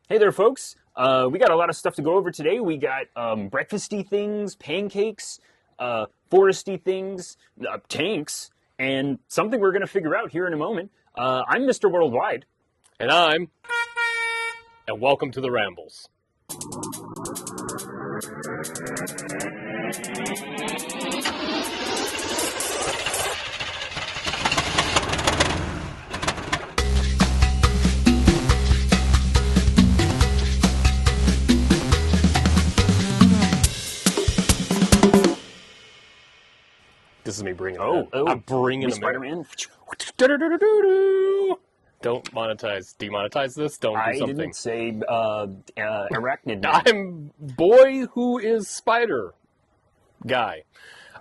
Hey there, folks. We got a lot of stuff to go over today. We got breakfasty things, pancakes, foresty things, tanks, and something we're going to figure out here in a moment. I'm Mr. Worldwide. And welcome to the Rambles. This is me bringing it in. I'm bringing Spider-Man. Don't demonetize this. Don't do something. I didn't say arachnid. I'm boy who is spider guy.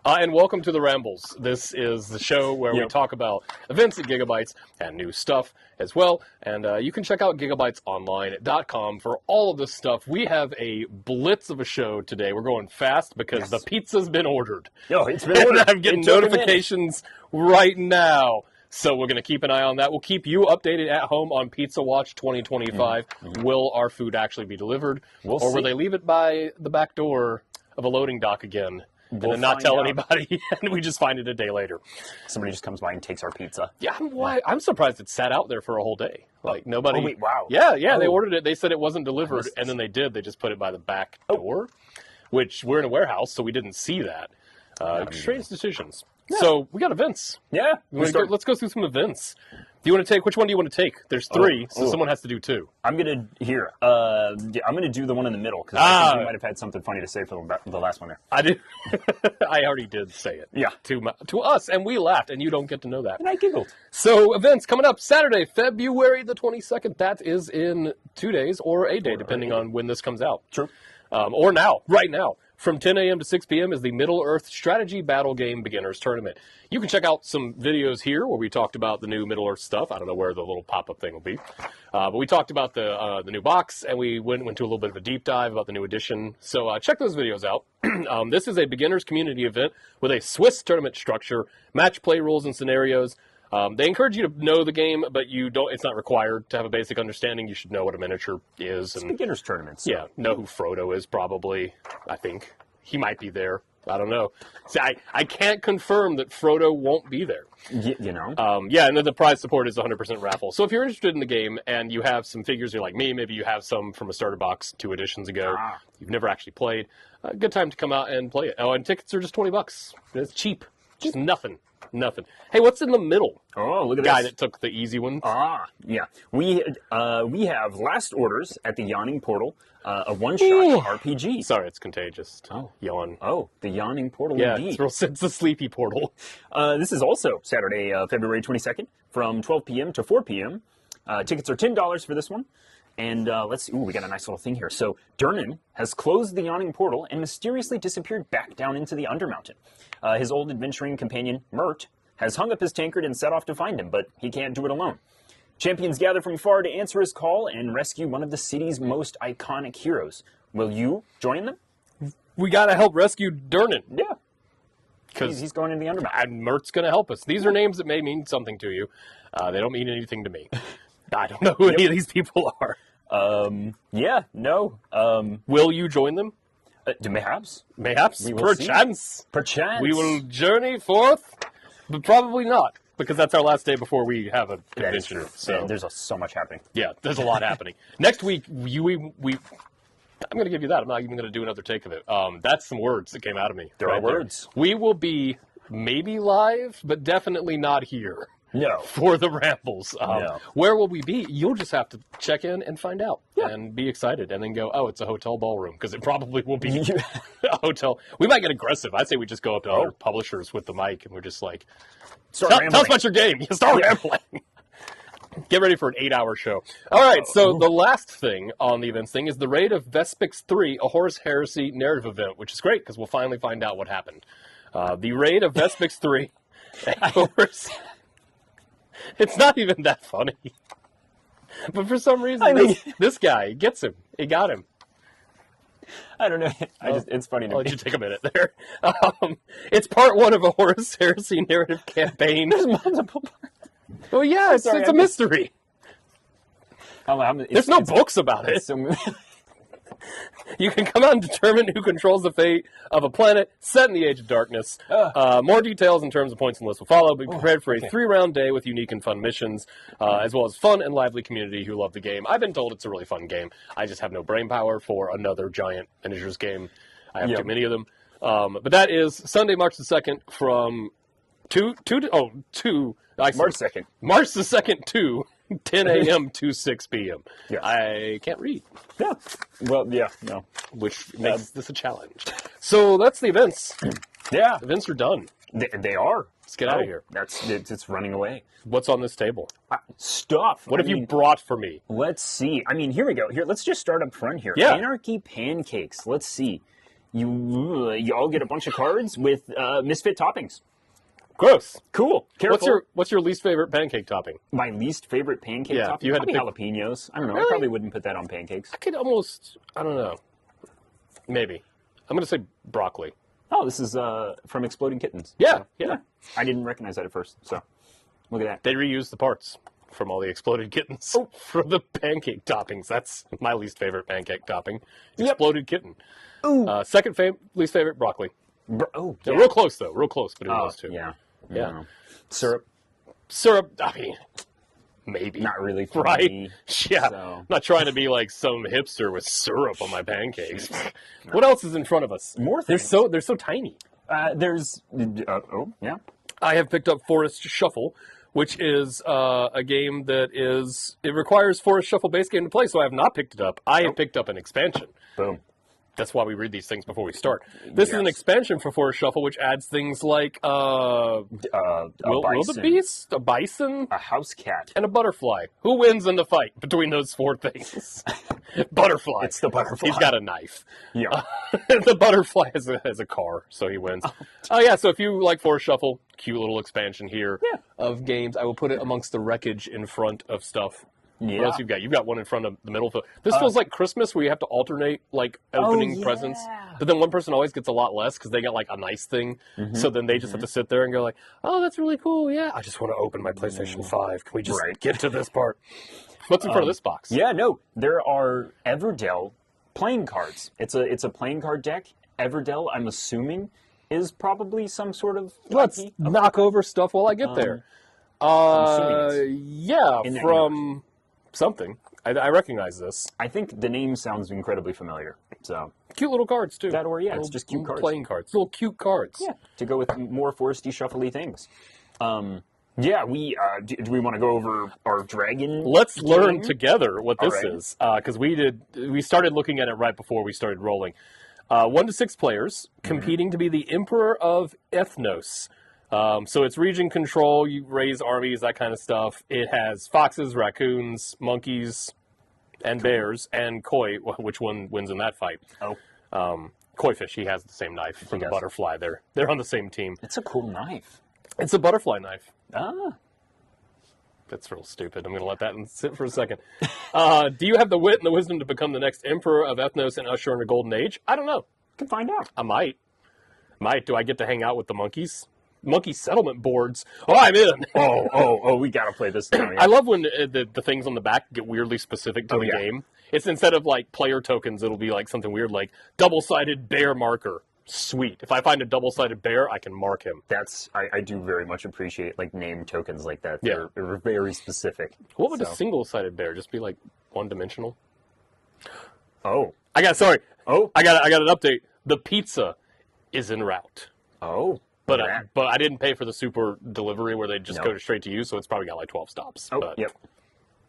And welcome to the Rambles. This is the show where we talk about events at Gigabytes and new stuff as well. And you can check out gigabytesonline.com for all of this stuff. We have a blitz of a show today. We're going fast because the pizza's been ordered. It's been ordered. And I'm getting notifications right now. So we're going to keep an eye on that. We'll keep you updated at home on Pizza Watch 2025. Will our food actually be delivered? We'll or see. will they leave it by the back door of a loading dock again? And then not tell anybody, and we just find it a day later. Somebody just comes by and takes our pizza. Yeah, I'm surprised it sat out there for a whole day. Like, nobody... Oh, wait, wow. Yeah, they ordered it. They said it wasn't delivered, and then they did. They just put it by the back door, which we're in a warehouse, so we didn't see that. Strange decisions. Yeah. So, we got events. Yeah. Let's go through some events. Do you want to take... Which one do you want to take? There's three, so someone has to do two. I'm going to do the one in the middle, because I think you might have had something funny to say for the last one there. I did. I already did say it. Yeah. To us, and we laughed, and you don't get to know that. And I giggled. So, events coming up Saturday, February the 22nd. That is in 2 days, or a day, depending on when this comes out. True. Or now, right now. From 10 a.m. to 6 p.m. is the Middle-earth Strategy Battle Game Beginners Tournament. You can check out some videos here where we talked about the new Middle-earth stuff. I don't know where the little pop-up thing will be. But we talked about the new box, and we went to a little bit of a deep dive about the new edition. So check those videos out. This is a beginners community event with a Swiss tournament structure, match play rules and scenarios. They encourage you to know the game, but it's not required to have a basic understanding. You should know what a miniature is. It's beginners tournaments. So. Yeah, know who Frodo is probably, I think. He might be there. I don't know. See, I can't confirm that Frodo won't be there. You know? And then the prize support is 100% raffle. So if you're interested in the game and you have some figures, you're like me, maybe you have some from a starter box 2 editions ago, you've never actually played, good time to come out and play it. Oh, and tickets are just $20. It's cheap. Just nothing. Hey, what's in the middle? Oh, look at the guy this. that took the easy one. Yeah. We have Last Orders at the Yawning Portal, a one-shot RPG. Sorry, it's contagious. Yawn. Oh, the Yawning Portal indeed. It's the sleepy portal. This is also Saturday, February 22nd, from 12 p.m. to 4 p.m. Tickets are $10 for this one. And let's see. Ooh, we got a nice little thing here. So, Durnan has closed the Yawning Portal and mysteriously disappeared back down into the Undermountain. His old adventuring companion, Mert, has hung up his tankard and set off to find him, but he can't do it alone. Champions gather from far to answer his call and rescue one of the city's most iconic heroes. Will you join them? We got to help rescue Durnan. Yeah. Because he's going into the Undermountain. And Mert's going to help us. These are names that may mean something to you. They don't mean anything to me. I don't know who any of these people are. Yeah, no. Will you join them? Mayhaps. Mayhaps. Perchance. Perchance. We will journey forth, but probably not, because that's our last day before we have a convention. So there's so much happening. Yeah, there's a lot happening. Next week, I'm going to give you that. I'm not even going to do another take of it. That's some words that came out of me. There are words. We will be maybe live, but definitely not here. No. For the Rambles. No. Where will we be? You'll just have to check in and find out. Yeah. And be excited. And then go, oh, it's a hotel ballroom. Because it probably will be a hotel. We might get aggressive. I'd say we just go up to other publishers with the mic and we're just like, tell us about your game. You start rambling. Get ready for an 8-hour show. All right, so the last thing on the events thing is the raid of Vespix 3, a Horus Heresy narrative event, which is great because we'll finally find out what happened. The raid of Vespix 3, a Horus... It's not even that funny. But for some reason, this guy gets him. He got him. I don't know. It's funny to me. I'll let you take a minute there. It's part 1 of a Horus Heresy narrative campaign. There's multiple parts. Well, yeah, it's a mystery. There's no books about it. You can come out and determine who controls the fate of a planet set in the Age of Darkness. More details in terms of points and lists will follow. Be prepared for a 3-round day with unique and fun missions, as well as fun and lively community who love the game. I've been told it's a really fun game. I just have no brain power for another giant miniatures game. I have too many of them. But that is Sunday, March the 2nd from March 2nd. March the 2nd to 10 a.m. to 6 p.m. Yes. I can't read. Yeah. Well, yeah, no. Which makes this a challenge. So that's the events. Yeah. The events are done. They are. Let's get out of here. It's running away. What's on this table? Stuff. What have you brought for me? Let's see. I mean, here we go. Here, let's just start up front here. Yeah. Anarchy pancakes. Let's see. You all get a bunch of cards with misfit toppings. Gross. Cool. Careful. What's your least favorite pancake topping? My least favorite pancake topping? You had probably to pick... jalapenos. I don't know. Really? I probably wouldn't put that on pancakes. I could almost... I don't know. Maybe. I'm going to say broccoli. Oh, this is from Exploding Kittens. Yeah, So, yeah. I didn't recognize that at first, so look at that. They reused the parts from all the Exploded Kittens for the pancake toppings. That's my least favorite pancake topping. Exploded Kitten. Ooh. Second least favorite, broccoli. Oh, Yeah, real close, though. Real close between those two. Yeah. Yeah. Syrup, I mean, maybe. not really for Right? me. Yeah. So. I'm not trying to be like some hipster with syrup on my pancakes. What else is in front of us? More things. They're so tiny. There's, yeah. I have picked up Forest Shuffle, which is a game that it requires Forest Shuffle base game to play, so I have not picked it up. I have picked up an expansion. Boom. That's why we read these things before we start. This is an expansion for Forest Shuffle, which adds things like A bison. wildebeest, a bison, A house cat. and a butterfly. Who wins in the fight between those 4 things? Butterfly. It's the butterfly. He's got a knife. Yeah. The butterfly has a car, so he wins. Oh, yeah, so if you like Forest Shuffle, cute little expansion here of games. I will put it amongst the wreckage in front of stuff. Yeah. What else you've got? You've got one in front of the middle. This feels like Christmas, where you have to alternate like opening presents, but then one person always gets a lot less because they got like a nice thing. So then they just have to sit there and go like, "Oh, that's really cool. Yeah, I just want to open my PlayStation 5. Can we just get to this part?" What's in front of this box? Yeah, no, there are Everdell playing cards. It's a playing card deck. Everdell, I'm assuming, is probably some sort of. Let's knock over stuff while I get there. Yeah, from something. I recognize this. I think the name sounds incredibly familiar. So cute little cards too. It's just cute cards. Playing cards, little cute cards. Yeah, to go with more foresty, shuffly things. Yeah, do we want to go over our dragon? Let's game? learn together what this Alright. is, because we started looking at it right before we started rolling. 1 to 6 players competing to be the Emperor of Ethnos. So it's region control, you raise armies, that kind of stuff. It has foxes, raccoons, monkeys, and bears, and koi. Which one wins in that fight? Koi fish, he has the same knife from the butterfly. They're on the same team. It's a cool knife. It's a butterfly knife. Ah. That's real stupid. I'm going to let that sit for a second. Do you have the wit and the wisdom to become the next Emperor of Ethnos and usher in a golden age? I don't know. Can find out. I might. Do I get to hang out with the monkeys? Monkey settlement boards. Oh, I'm in. We gotta play this now. Yeah. I love when the things on the back get weirdly specific to the game. It's instead of like player tokens, it'll be like something weird like double-sided bear marker. Sweet. If I find a double-sided bear, I can mark him. I do very much appreciate like name tokens like that. They're very specific. What would a single-sided bear just be like one-dimensional? I got an update. The pizza is en route. But I didn't pay for the super delivery where they just go straight to you, so it's probably got like 12 stops.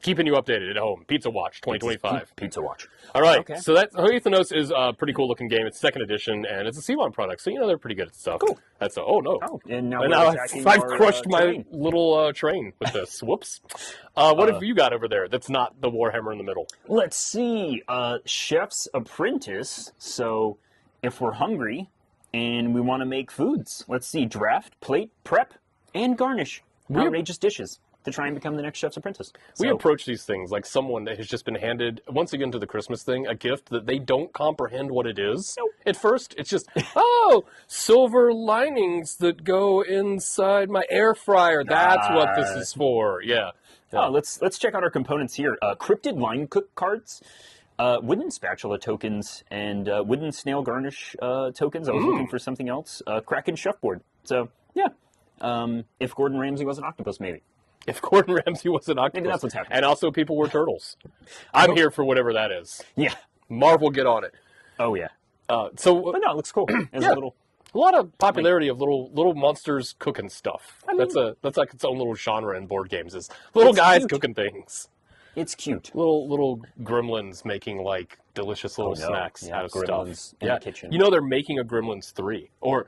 Keeping you updated at home. Pizza Watch 2025. Pizza Watch. All right. Okay. So Ethnos is a pretty cool looking game. It's 2nd edition, and it's a C1 product, so they're pretty good at stuff. Cool. And now I've crushed my little train with this. Whoops. What have you got over there that's not the Warhammer in the middle? Let's see. Chef's Apprentice. So if we're hungry and we want to make foods, let's see. Draft, plate, prep, and garnish. Outrageous dishes to try and become the next Chef's Apprentice. We approach these things like someone that has just been handed, once again to the Christmas thing, a gift that they don't comprehend what it is. Nope. At first, it's just, silver linings that go inside my air fryer. That's what this is for. Yeah. Oh, let's check out our components here. Cryptid line cook cards, wooden spatula tokens, and wooden snail garnish tokens. I was looking for something else. Kraken chefboard. So yeah, if Gordon Ramsay was an octopus, maybe. If Gordon Ramsay was an octopus. Maybe that's what's happening. And also people were turtles. I'm here for whatever that is. Yeah. Marvel, get on it. Oh yeah. But no, it looks cool. It's a lot of popularity of little monsters cooking stuff. I mean, that's like its own little genre in board games. Is little guys cute. cooking things. It's cute. Little gremlins making like delicious little snacks out of gremlins stuff. in the kitchen. You know they're making a Gremlins 3, or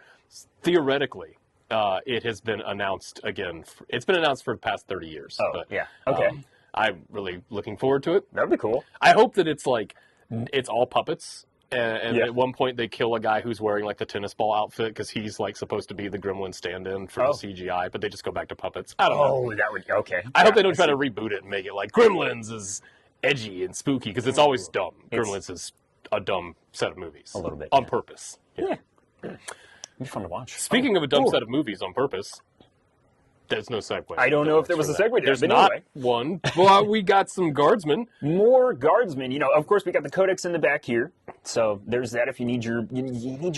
theoretically, it has been announced again. It's been announced for the past 30 years. Oh, but, yeah. Okay. I'm really looking forward to it. That'd be cool. I hope that it's like it's all puppets. And Yeah. at one point they kill a guy who's wearing like the tennis ball outfit because he's like supposed to be the Gremlin stand-in for the CGI, but they just go back to puppets. I don't know. Oh, that would okay. I hope they don't try to reboot it and make it like Gremlins is edgy and spooky because it's always dumb. Gremlins is a dumb set of movies. A little bit. On purpose. Yeah. It'd be fun to watch. Speaking of a dumb set of movies on purpose, there's no segue. I don't know if there was a segue there. There's but not anyway. one. Well, we got some guardsmen. More guardsmen. You know, of course, we got the codex in the back here. So there's that. If you need your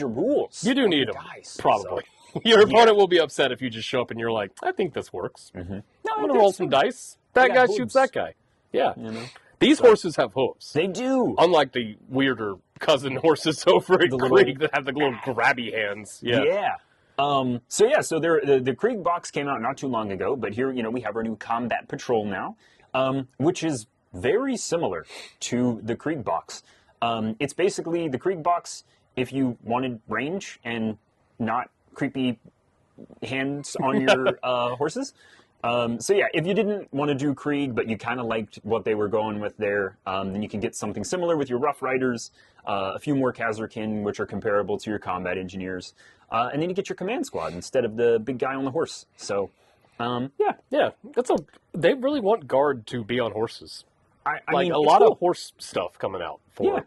rules, You do need them, Guys, probably. Your opponent will be upset if you just show up and you're like, I think this works. No, I'm going to roll some dice. That got guy hooves. shoots that guy. Yeah. You know, These horses have hooves. they do. Unlike the weirder cousin horses over at The little- Krieg that have the little grabby hands. Yeah. So the Krieg box came out not too long ago, but here we have our new combat patrol now, which is very similar to the Krieg box. It's basically the Krieg box if you wanted range and not creepy hands on your horses. If you didn't want to do Krieg, but you kind of liked what they were going with there, then you can get something similar with your Rough Riders, a few more Kazarkin, which are comparable to your combat engineers, and then you get your command squad instead of the big guy on the horse. So, Yeah. They really want Guard to be on horses. I Like mean, a it's lot cool. of horse stuff coming out for Yeah.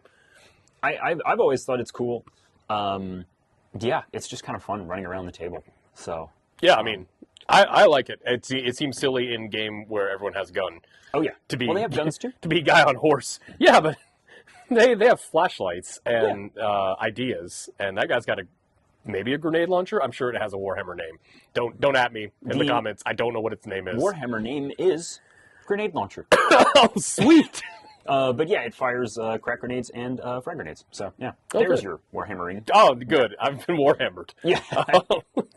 I've always thought it's cool. It's just kind of fun running around the table. So, Yeah, I mean, I like it. It seems silly in game where everyone has a gun. oh yeah, To be well, they have guns too. to be a guy on horse. Yeah, but they have flashlights and ideas, and that guy's got maybe a grenade launcher. I'm sure it has a Warhammer name. Don't at me in the comments. I don't know what its name is. Warhammer name is grenade launcher. Oh, sweet. But yeah, it fires crack grenades and frag grenades. So yeah, there's your Warhammering. Oh, good. I've been Warhammered. Yeah.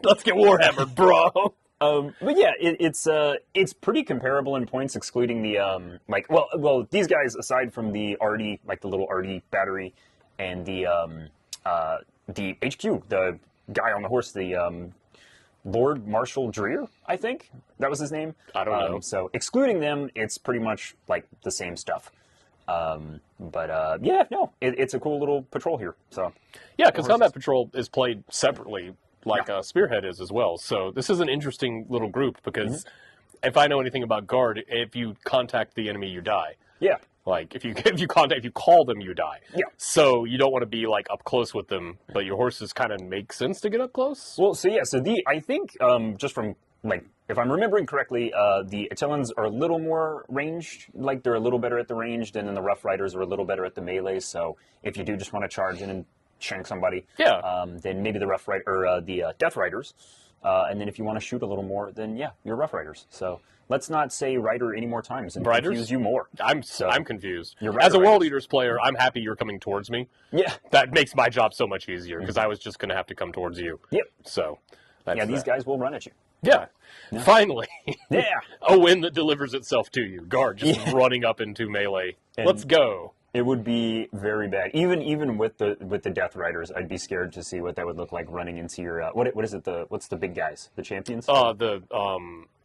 Let's get Warhammered, bro. But yeah, it's pretty comparable in points, excluding the these guys aside from the Arty, like the little Arty battery, and the HQ, the guy on the horse, the Lord Marshal Dreer, I think that was his name. I don't know. So excluding them, it's pretty much like the same stuff. It's a cool little patrol here. So Yeah, because Combat Patrol is played separately, like Spearhead is as well. So this is an interesting little group because if I know anything about Guard, if you contact the enemy, you die. yeah. Like if you call them, you die. Yeah. So you don't want to be like up close with them, but your horses kind of make sense to get up close. Well, I think just from like if I'm remembering correctly, the Attilans are a little more ranged, like they're a little better at the ranged, and then the Rough Riders are a little better at the melee. So if you do just want to charge in and shank somebody, then maybe the Rough Rider or the Death Riders, and then if you want to shoot a little more, then you're Rough Riders. So let's not say Rider any more times and confuse you more. I'm confused. You're As a Riders. World Eaters player, I'm happy you're coming towards me. Yeah. That makes my job so much easier because I was just going to have to come towards you. Yep. So that's These guys will run at you. Yeah. Finally. Yeah. A win that delivers itself to you. Guard just running up into melee. Let's go. It would be very bad. Even with the Death Riders, I'd be scared to see what that would look like running into your what is it? What's the big guys? The champions? The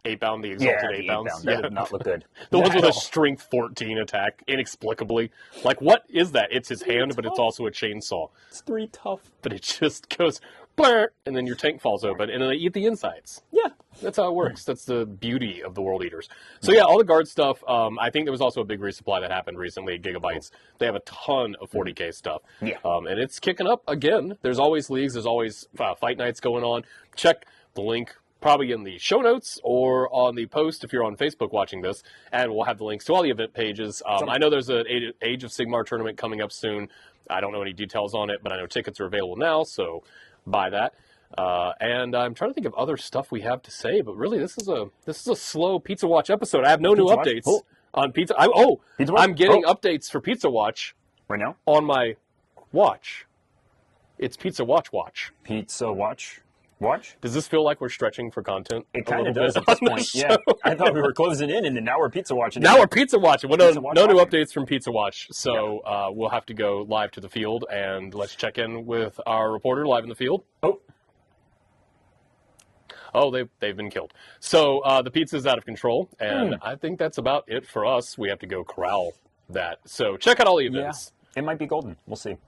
8-bound, the exalted the 8-bounds. eight-bound. That would not look good. The ones with At a all. strength 14 attack, inexplicably. Like, what is that? It's his hand, but it's also a chainsaw. It's 3 tough. But it just goes, blur, and then your tank falls open, and then they eat the insides. Yeah. That's how it works. That's the beauty of the World Eaters. So yeah, all the Guard stuff. I think there was also a big resupply that happened recently at Gigabytes. They have a ton of 40K stuff. Yeah. And it's kicking up again. There's always leagues. There's always fight nights going on. Check the link probably in the show notes or on the post if you're on Facebook watching this, and we'll have the links to all the event pages. I know there's an Age of Sigmar tournament coming up soon. I don't know any details on it, but I know tickets are available now, so buy that. And I'm trying to think of other stuff we have to say, but really this is a slow Pizza Watch episode. I have no new updates on Pizza. I'm getting updates for Pizza Watch right now on my watch. It's Pizza Watch. Pizza Watch. Does this feel like we're stretching for content? It kind of does at this point. Yeah, I thought we were closing in, and then now we're Pizza Watching. Now we're Pizza Watching. Well, no new updates from Pizza Watch, so we'll have to go live to the field, and let's check in with our reporter live in the field. Oh, they've been killed. So the pizza's out of control, and I think that's about it for us. We have to go corral that. So check out all the events. Yeah, it might be golden. We'll see.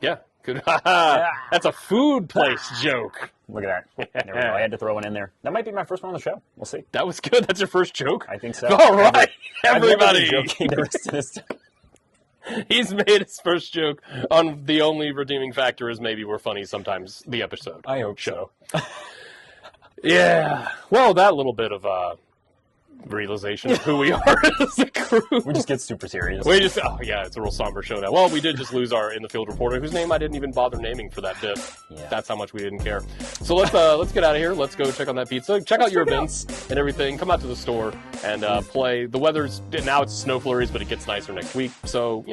Yeah, good. That's a food place joke. Look at that. There we go. I had to throw one in there. That might be my first one on the show. We'll see. That was good. That's your first joke? I think so. All right, everybody. Joking the rest of this time. He's made his first joke on the only redeeming factor is maybe we're funny sometimes the episode. I hope so. Yeah. Well, that little bit of realization of who we are as a crew. We just get super serious. It's a real somber show now. Well, we did just lose our in-the-field reporter, whose name I didn't even bother naming for that bit. Yeah. That's how much we didn't care. So let's get out of here. Let's go check on that pizza. Check out your events and everything. Come out to the store and play. The weather's, now it's snow flurries, but it gets nicer next week. So,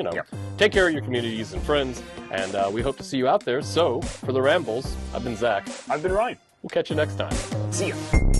take care of your communities and friends, and we hope to see you out there. So, for the Rambles, I've been Zach. I've been Ryan. We'll catch you next time. See ya.